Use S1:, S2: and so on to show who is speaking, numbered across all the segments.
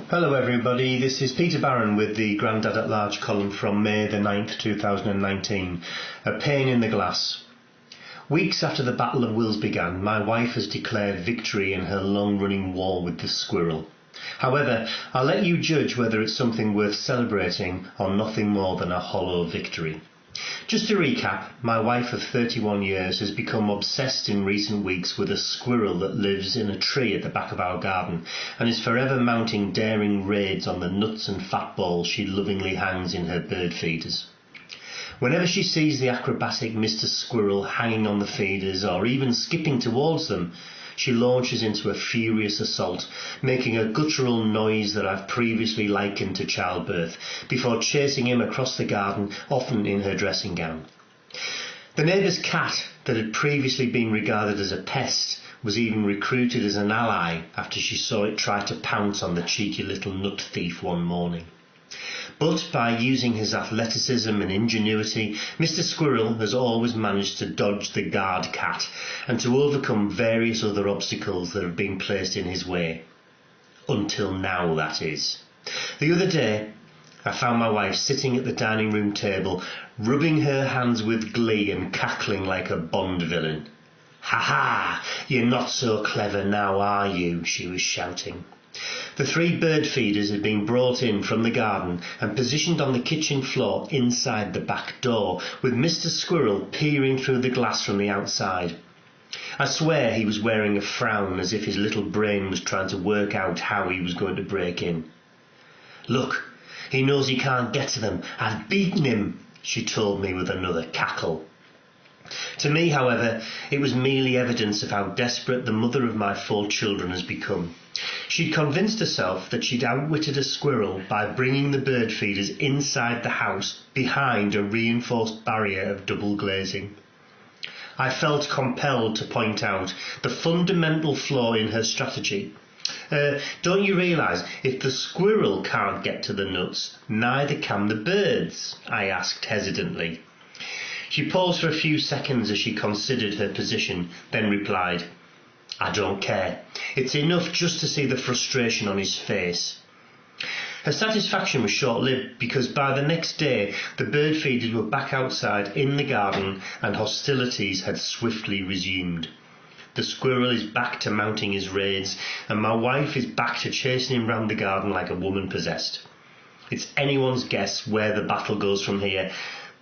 S1: Hello everybody, this is Peter Barron with the Grandad at Large column from May the 9th 2019, A Pane in the Glass. Weeks after the Battle of Wills began, my wife has declared victory in her long-running war with the squirrel. However, I'll let you judge whether it's something worth celebrating or nothing more than a hollow victory. Just to recap, my wife of 31 years has become obsessed in recent weeks with a squirrel that lives in a tree at the back of our garden and is forever mounting daring raids on the nuts and fat balls she lovingly hangs in her bird feeders. Whenever she sees the acrobatic Mr. Squirrel hanging on the feeders or even skipping towards them, she launches into a furious assault, making a guttural noise that I've previously likened to childbirth, before chasing him across the garden, often in her dressing gown. The neighbour's cat, that had previously been regarded as a pest, was even recruited as an ally after she saw it try to pounce on the cheeky little nut thief one morning. But by using his athleticism and ingenuity, Mr. Squirrel has always managed to dodge the guard cat and to overcome various other obstacles that have been placed in his way. Until now, that is. The other day, I found my wife sitting at the dining room table, rubbing her hands with glee and cackling like a Bond villain. "Ha ha! You're not so clever now, are you?" she was shouting. The 3 bird feeders had been brought in from the garden and positioned on the kitchen floor inside the back door, with Mr. Squirrel peering through the glass from the outside. I swear he was wearing a frown, as if his little brain was trying to work out how he was going to break in. "Look, he knows he can't get to them. I've beaten him," she told me with another cackle. To me, however, it was merely evidence of how desperate the mother of my 4 children has become. She'd convinced herself that she'd outwitted a squirrel by bringing the bird feeders inside the house behind a reinforced barrier of double glazing. I felt compelled to point out the fundamental flaw in her strategy. Don't you realise, if the squirrel can't get to the nuts, neither can the birds? I asked hesitantly. She paused for a few seconds as she considered her position, then replied, "I don't care. It's enough just to see the frustration on his face." Her satisfaction was short-lived, because by the next day the bird feeders were back outside in the garden and hostilities had swiftly resumed. The squirrel is back to mounting his raids, and my wife is back to chasing him round the garden like a woman possessed. It's anyone's guess where the battle goes from here,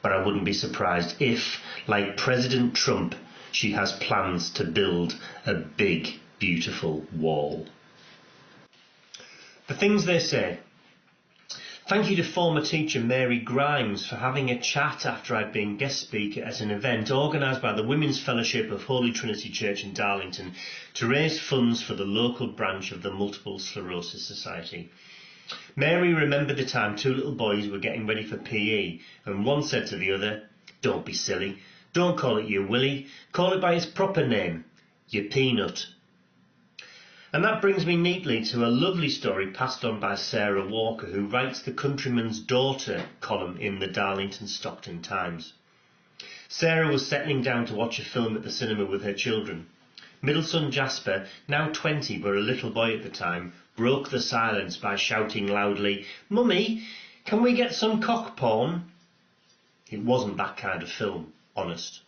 S1: but I wouldn't be surprised if, like President Trump, she has plans to build a big, beautiful wall. The things they say. Thank you to former teacher Mary Grimes for having a chat after I'd been guest speaker at an event organised by the Women's Fellowship of Holy Trinity Church in Darlington to raise funds for the local branch of the Multiple Sclerosis Society. Mary remembered the time 2 little boys were getting ready for PE, and one said to the other, "Don't be silly. Don't call it your willy. Call it by its proper name, your peanut." And that brings me neatly to a lovely story passed on by Sarah Walker, who writes the Countryman's Daughter column in the Darlington Stockton Times. Sarah was settling down to watch a film at the cinema with her children. Middle son Jasper, now 20 but a little boy at the time, broke the silence by shouting loudly, "Mummy, can we get some cock porn?" It wasn't that kind of film, honest.